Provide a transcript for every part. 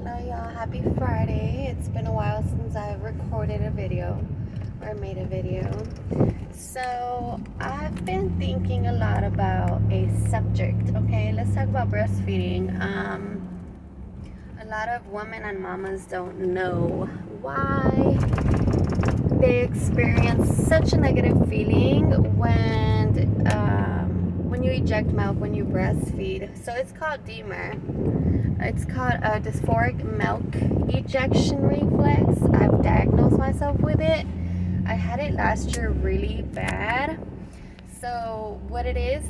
Hello y'all, happy Friday. It's been a while since I've recorded a video or made a video. So I've been thinking a lot about a subject. Okay, let's talk about breastfeeding. A lot of women and mamas don't know why they experience such a negative feeling when you eject milk when you breastfeed. So it's called DMER. It's called a Dysphoric milk ejection reflex. I've diagnosed myself with it. I had it last year really bad. So what it is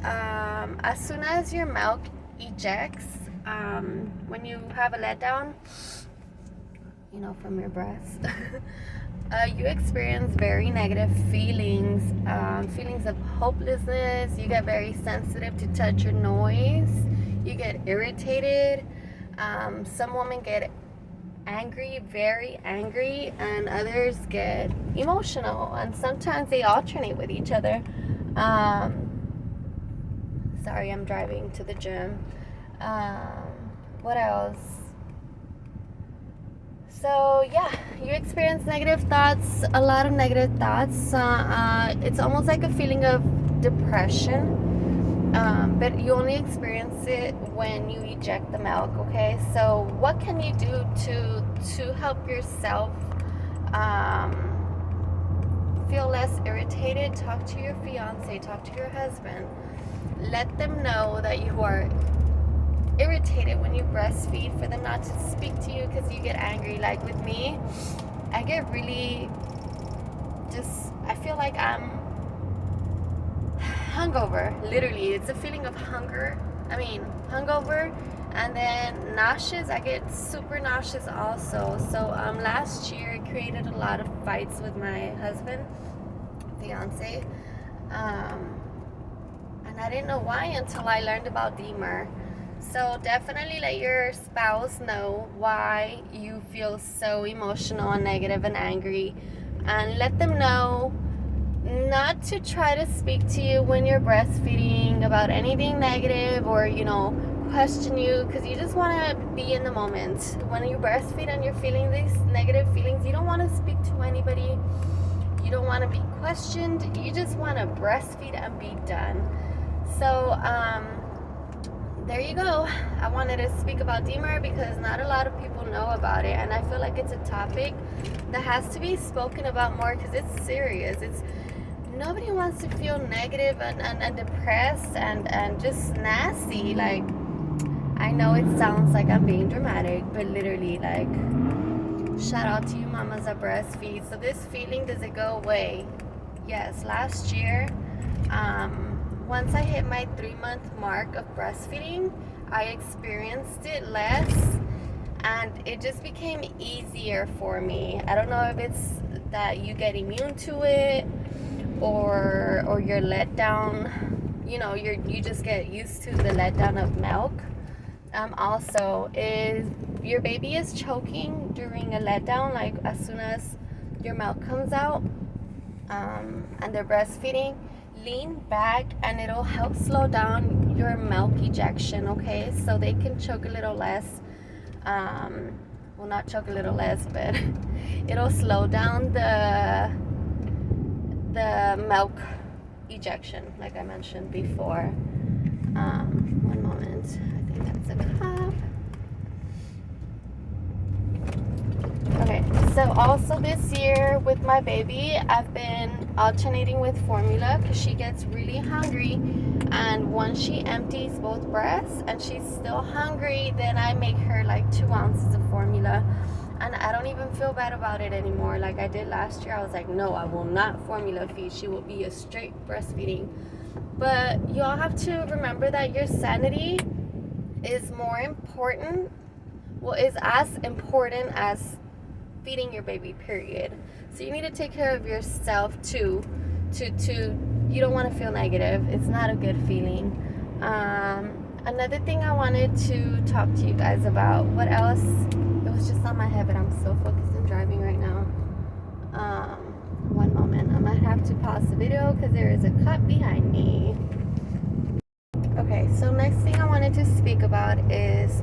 as soon as your milk ejects, when you have a letdown, from your breast, you experience very negative feelings, feelings of hopelessness. You get very sensitive to touch or noise. You get irritated. Some women get angry, very angry, and others get emotional, and sometimes they alternate with each other. Sorry, I'm driving to the gym. What else? So yeah, you experience negative thoughts, a lot of negative thoughts. It's almost like a feeling of depression. But you only experience it when you eject the milk, okay? So what can you do to help yourself feel less irritated? Talk to your fiance, talk to your husband. Let them know that you are irritated when you breastfeed, for them not to speak to you because you get angry. Like with me, I get really I feel like I'm hungover. Literally, it's a feeling of hungover, and then nauseous. I get super nauseous also. So last year it created a lot of fights with my husband, fiance, and I didn't know why until I learned about DMER. So definitely let your spouse know why you feel so emotional and negative and angry, and let them know not to try to speak to you when you're breastfeeding about anything negative or question you, because you just want to be in the moment. When you breastfeed and you're feeling these negative feelings, you don't want to speak to anybody, you don't want to be questioned, you just want to breastfeed and be done. So there you go. I wanted to speak about DMER because not a lot of people know about it, and I feel like it's a topic that has to be spoken about more because it's serious. Nobody wants to feel negative and depressed and just nasty. Like, I know it sounds like I'm being dramatic, but literally, like, shout out to you mamas that breastfeed. So this feeling, does it go away? Yes, last year, once I hit my 3-month mark of breastfeeding, I experienced it less, and it just became easier for me. I don't know if it's that you get immune to it, or your letdown, you just get used to the letdown of milk. Also, if your baby is choking during a letdown, like as soon as your milk comes out, and they're breastfeeding, lean back and it'll help slow down your milk ejection, okay? So they can choke a little less. Well, not choke a little less, but it'll slow down the milk ejection, like I mentioned before. One moment. I think that's a cup. Okay, so also this year with my baby, I've been alternating with formula because she gets really hungry, and once she empties both breasts and she's still hungry, then I make her like 2 ounces of formula, and I don't even feel bad about it anymore like I did last year. I was like, no, I will not formula feed. She will be a straight breastfeeding. But you all have to remember that your sanity is more important, is as important as feeding your baby, period. So you need to take care of yourself too. You don't want to feel negative. It's not a good feeling. Another thing I wanted to talk to you guys about, what else? It was just on my head, but I'm so focused on driving right now. One moment. I might have to pause the video because there is a cut behind me. Okay, so next thing I wanted to speak about is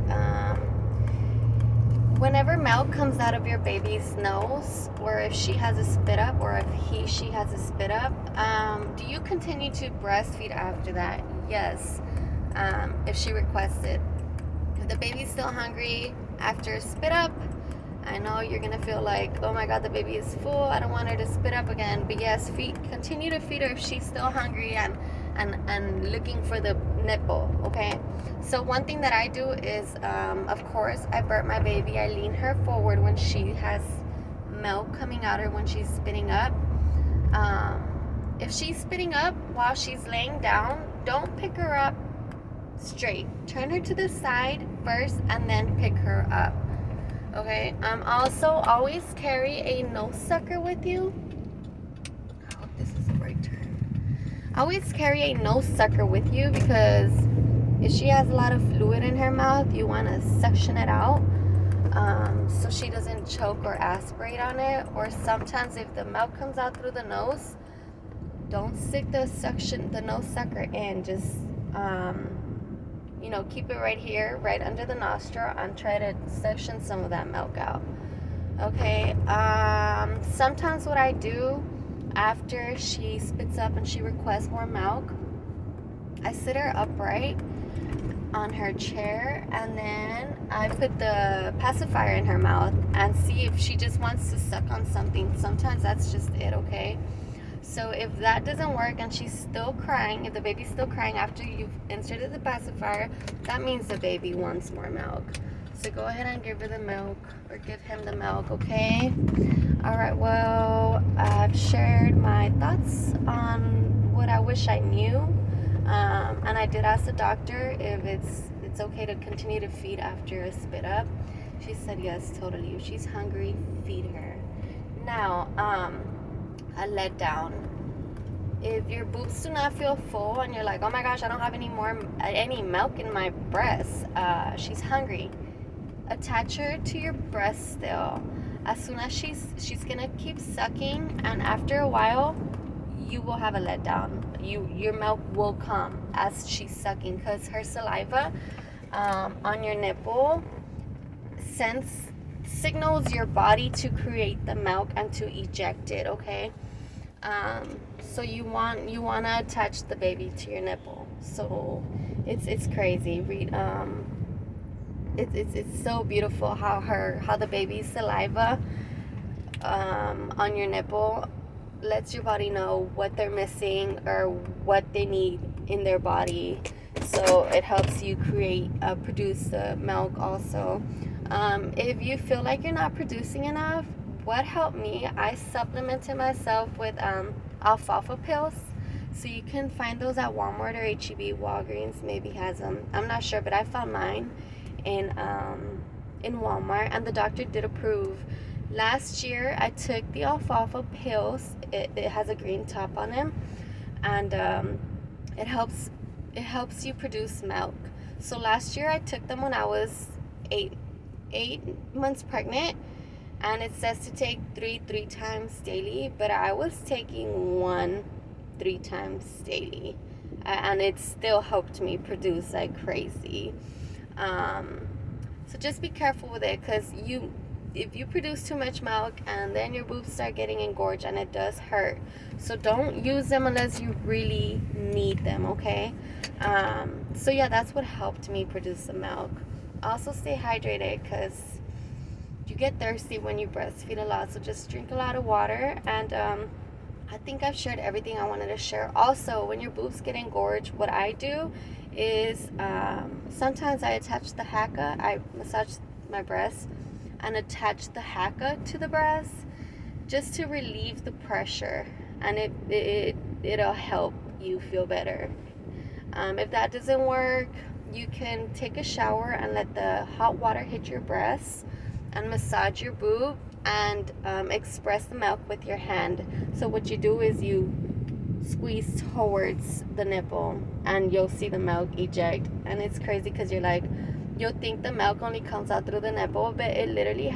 Whenever milk comes out of your baby's nose, or if she has a spit up, or if she has a spit up, do you continue to breastfeed after that? Yes, if she requests it. If the baby's still hungry after a spit up, I know you're gonna feel like, oh my god, the baby is full, I don't want her to spit up again. But yes, continue to feed her if she's still hungry and looking for the nipple, okay? So one thing that I do is, of course, I burp my baby. I lean her forward when she has milk coming out or when she's spitting up. If she's spitting up while she's laying down, don't pick her up straight. Turn her to the side first and then pick her up. Okay, also always carry a nose sucker with you. I hope this is the right turn. Always carry a nose sucker with you, because if she has a lot of fluid in her mouth, you want to suction it out, so she doesn't choke or aspirate on it. Or sometimes if the milk comes out through the nose, don't stick the nose sucker in. Just keep it right here, right under the nostril, and try to suction some of that milk out. Okay. Sometimes what I do after she spits up and she requests more milk, I sit her upright on her chair, and then I put the pacifier in her mouth and see if she just wants to suck on something. Sometimes that's just it, okay? So if that doesn't work and she's still crying, if the baby's still crying after you've inserted the pacifier, that means the baby wants more milk. So go ahead and give her the milk, or give him the milk, okay? All right, well, I've shared my thoughts on what I wish I knew. And I did ask the doctor if it's okay to continue to feed after a spit up. She said yes, totally. If she's hungry, feed her. Now, a letdown. If your boobs do not feel full and you're like, oh my gosh, I don't have any milk in my breast, she's hungry, attach her to your breast still. As soon as she's gonna keep sucking, and after a while you will have a letdown. Your milk will come as she's sucking, because her saliva on your nipple signals your body to create the milk and to eject it, okay? So you want to attach the baby to your nipple. So it's crazy. It's so beautiful how the baby's saliva on your nipple lets your body know what they're missing or what they need in their body. So it helps you produce the milk also. If you feel like you're not producing enough, what helped me, I supplemented myself with Alfalfa Pills. So you can find those at Walmart or H-E-B. Walgreens maybe has them. I'm not sure, but I found mine in Walmart, and the doctor did approve. Last year I took the Alfalfa Pills. It has a green top on them, and it helps you produce milk. So last year I took them when I was 8 months pregnant, and it says to take three times daily, but I was taking 3 times daily, and it still helped me produce like crazy. So just be careful with it, because if you produce too much milk and then your boobs start getting engorged, and it does hurt. So don't use them unless you really need them, okay? So yeah, that's what helped me produce the milk. Also stay hydrated, because you get thirsty when you breastfeed a lot. So just drink a lot of water. And I think I've shared everything I wanted to share. Also, when your boobs get engorged, what I do is sometimes I attach the haka. I massage my breast and attach the haka to the breast just to relieve the pressure, and it'll help you feel better. If that doesn't work, you can take a shower and let the hot water hit your breasts and massage your boob and express the milk with your hand. So what you do is you squeeze towards the nipple and you'll see the milk eject. And it's crazy, because you'll think the milk only comes out through the nipple, but it literally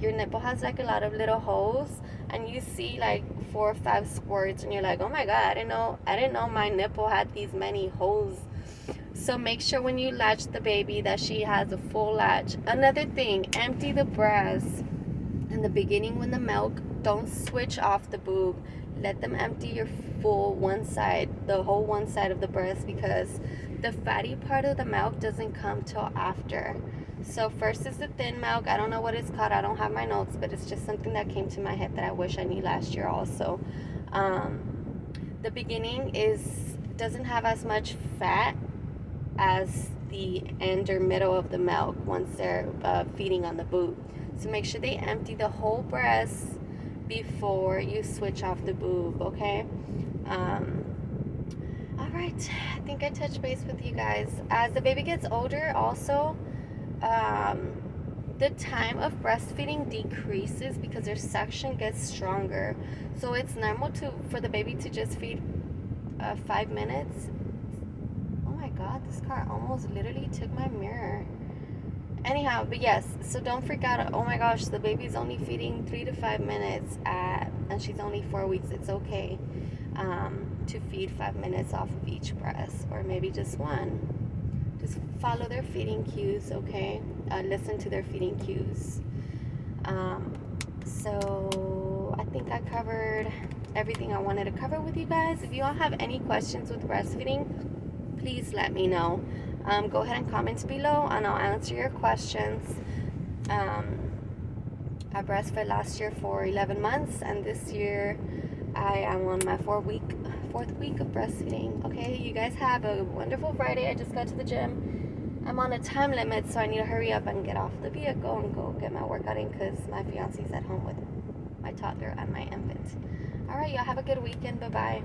your nipple has like a lot of little holes, and you see like 4 or 5 squirts, and you're like, oh my god, I didn't know my nipple had these many holes. So make sure when you latch the baby that she has a full latch. Another thing, empty the breast in the beginning when the milk. Don't switch off the boob. Let them empty your full one side, the whole one side of the breast, because the fatty part of the milk doesn't come till after. So first is the thin milk. I don't know what it's called. I don't have my notes, but it's just something that came to my head that I wish I knew last year also. The beginning doesn't have as much fat as the end or middle of the milk once they're feeding on the boob. So make sure they empty the whole breast before you switch off the boob, okay? All right, I think I touched base with you guys. As the baby gets older, also, the time of breastfeeding decreases because their suction gets stronger. So it's normal for the baby to just feed 5 minutes. Oh my God, this car almost literally took my mirror. Anyhow, but yes, so don't freak out. Oh my gosh, the baby's only feeding 3 to 5 minutes and she's only 4 weeks. It's okay to feed 5 minutes off of each breast, or maybe just one. Just follow their feeding cues, okay? Listen to their feeding cues. So I think I covered everything I wanted to cover with you guys. If you all have any questions with breastfeeding, please let me know. Go ahead and comment below and I'll answer your questions. I breastfed last year for 11 months and this year I am on my fourth week of breastfeeding. Okay, you guys have a wonderful Friday. I just got to the gym. I'm on a time limit, so I need to hurry up and get off the vehicle and go get my workout in because my fiance's at home with my toddler and my infant. All right, y'all have a good weekend. Bye-bye.